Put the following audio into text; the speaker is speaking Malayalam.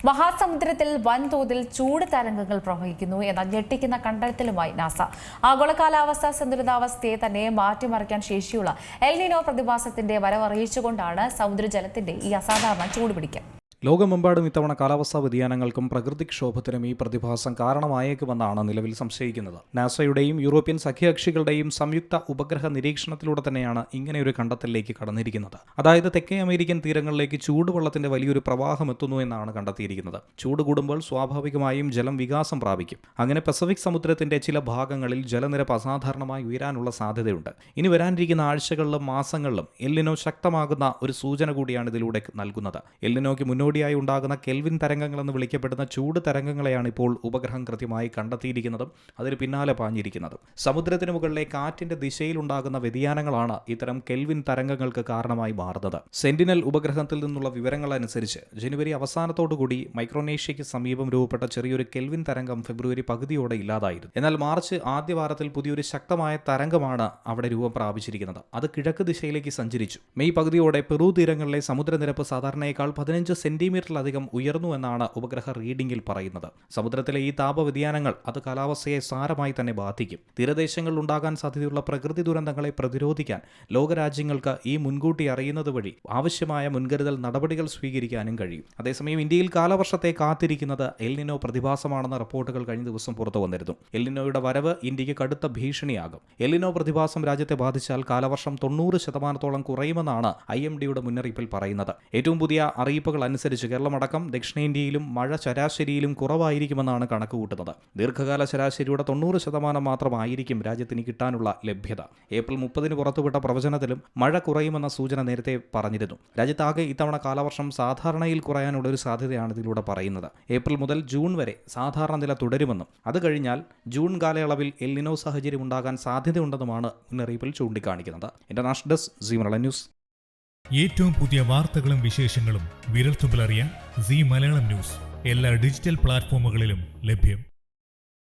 മഹാസമുദ്രത്തിൽ വൻതോതിൽ ചൂട് തരംഗങ്ങൾ പ്രവഹിക്കുന്നു എന്ന ഞെട്ടിക്കുന്ന കണ്ടെത്തലുമായി നാസ. ആഗോള കാലാവസ്ഥാ സന്തുലിതാവസ്ഥയെ തന്നെ മാറ്റിമറിക്കാൻ ശേഷിയുള്ള എൽ നിനോ പ്രതിഭാസത്തിന്റെ വരവറിയിച്ചുകൊണ്ടാണ് സമുദ്രജലത്തിന്റെ ഈ അസാധാരണ ചൂടുപിടിക്കൽ. ലോകമെമ്പാടും ഇത്തവണ കാലാവസ്ഥാ വ്യതിയാനങ്ങൾക്കും പ്രകൃതിക്ഷോഭത്തിനും ഈ പ്രതിഭാസം കാരണമായേക്കുമെന്നാണ് നിലവിൽ സംശയിക്കുന്നത്. നാസയുടെയും യൂറോപ്യൻ സഖ്യകക്ഷികളുടെയും സംയുക്ത ഉപഗ്രഹ നിരീക്ഷണത്തിലൂടെ തന്നെയാണ് ഇങ്ങനെയൊരു കണ്ടെത്തലിലേക്ക് കടന്നിരിക്കുന്നത്. അതായത് തെക്കേ അമേരിക്കൻ തീരങ്ങളിലേക്ക് ചൂടുവെള്ളത്തിന്റെ വലിയൊരു പ്രവാഹം എത്തുന്നു എന്നാണ് കണ്ടെത്തിയിരിക്കുന്നത്. ചൂട് കൂടുമ്പോൾ സ്വാഭാവികമായും ജലം വികാസം പ്രാപിക്കും. അങ്ങനെ പസഫിക് സമുദ്രത്തിന്റെ ചില ഭാഗങ്ങളിൽ ജലനിരപ്പ് അസാധാരണമായി ഉയരാനുള്ള സാധ്യതയുണ്ട്. ഇനി വരാനിരിക്കുന്ന ആഴ്ചകളിലും മാസങ്ങളിലും എൽ നിനോ ശക്തമാകുന്ന ഒരു സൂചന കൂടിയാണ് ഇതിലൂടെ നൽകുന്നത്. എൽ നിനോയ്ക്ക് മുന്നോടിയായി ഉണ്ടാകുന്ന കെൽവിൻ തരംഗങ്ങൾ എന്ന് വിളിക്കപ്പെടുന്ന ചൂട് തരംഗങ്ങളെയാണ് ഇപ്പോൾ ഉപഗ്രഹം കൃത്യമായി കണ്ടെത്തിയിരിക്കുന്നതും അതിന് പിന്നാലെ പാഞ്ഞിരിക്കുന്നതും. സമുദ്രത്തിന് മുകളിലെ കാറ്റിന്റെ ദിശയിലുണ്ടാകുന്ന വ്യതിയാനങ്ങളാണ് ഇത്തരം കെൽവിൻ തരംഗങ്ങൾക്ക് കാരണമായി മാറുന്നത്. സെന്റിനൽ ഉപഗ്രഹത്തിൽ നിന്നുള്ള വിവരങ്ങളനുസരിച്ച് ജനുവരി അവസാനത്തോടുകൂടി മൈക്രോനേഷ്യയ്ക്ക് സമീപം രൂപപ്പെട്ട ചെറിയൊരു കെൽവിൻ തരംഗം ഫെബ്രുവരി പകുതിയോടെ ഇല്ലാതായിരുന്നു. എന്നാൽ മാർച്ച് ആദ്യവാരത്തിൽ പുതിയൊരു ശക്തമായ തരംഗമാണ് അവിടെ രൂപം പ്രാപിച്ചിരിക്കുന്നത്. അത് കിഴക്ക് ദിശയിലേക്ക് സഞ്ചരിച്ചു. മെയ് പകുതിയോടെ പെറു തീരങ്ങളിലെ സമുദ്രനിരപ്പ് സാധാരണയേക്കാൾ 15 സെന്റിമീറ്ററിലധികം ഉയർന്നു എന്നാണ് ഉപഗ്രഹ റീഡിംഗിൽ പറയുന്നത്. സമുദ്രത്തിലെ ഈ താപവ്യതിയാനങ്ങൾ അത് കാലാവസ്ഥയെ സാരമായി തന്നെ ബാധിക്കും. തീരദേശങ്ങളിൽ ഉണ്ടാകാൻ സാധ്യതയുള്ള പ്രകൃതി ദുരന്തങ്ങളെ പ്രതിരോധിക്കാൻ ലോകരാജ്യങ്ങൾക്ക് ഈ മുൻകൂട്ടി അറിയുന്നത് വഴി ആവശ്യമായ മുൻകരുതൽ നടപടികൾ സ്വീകരിക്കാനും കഴിയും. അതേസമയം ഇന്ത്യയിൽ കാലവർഷത്തെ കാത്തിരിക്കുന്നത് എൽ നിനോ പ്രതിഭാസമാണെന്ന റിപ്പോർട്ടുകൾ കഴിഞ്ഞ ദിവസം പുറത്തു വന്നിരുന്നു. എൽ നിനോയുടെ വരവ് ഇന്ത്യക്ക് കടുത്ത ഭീഷണിയാകും. എൽ നിനോ പ്രതിഭാസം രാജ്യത്തെ ബാധിച്ചാൽ കാലവർഷം 90% കുറയുമെന്നാണ് IMDയുടെ മുന്നറിയിപ്പിൽ പറയുന്നത്. ഏറ്റവും പുതിയ അറിയിപ്പുകൾ അനുസരിച്ച് കേരളമടക്കം ദക്ഷിണേന്ത്യയിലും മഴ ശരാശരിയിലും കുറവായിരിക്കുമെന്നാണ് കണക്കുകൂട്ടുന്നത്. ദീർഘകാല ശരാശരിയുടെ 90% മാത്രമായിരിക്കും രാജ്യത്തിന് കിട്ടാനുള്ള ലഭ്യത. ഏപ്രിൽ 30 പുറത്തുവിട്ട പ്രവചനത്തിലും മഴ കുറയുമെന്ന സൂചന നേരത്തെ പറഞ്ഞിരുന്നു. രാജ്യത്താകെ ഇത്തവണ കാലവർഷം സാധാരണയിൽ കുറയാനുള്ള ഒരു സാധ്യതയാണ് ഇതിലൂടെ പറയുന്നത്. ഏപ്രിൽ മുതൽ ജൂൺ വരെ സാധാരണ നില തുടരുമെന്നും അത് കഴിഞ്ഞാൽ ജൂൺ കാലയളവിൽ എൽ നിനോ സാഹചര്യം ഉണ്ടാകാൻ സാധ്യതയുണ്ടെന്നുമാണ് മുന്നറിയിപ്പിൽ ചൂണ്ടിക്കാണിക്കുന്നത്. International desk Zee Malayalam news. ഏറ്റവും പുതിയ വാർത്തകളും വിശേഷങ്ങളും വിരൽത്തുമ്പിലറിയാൻ സീ മലയാളം ന്യൂസ് എല്ലാ ഡിജിറ്റൽ പ്ലാറ്റ്ഫോമുകളിലും ലഭ്യം.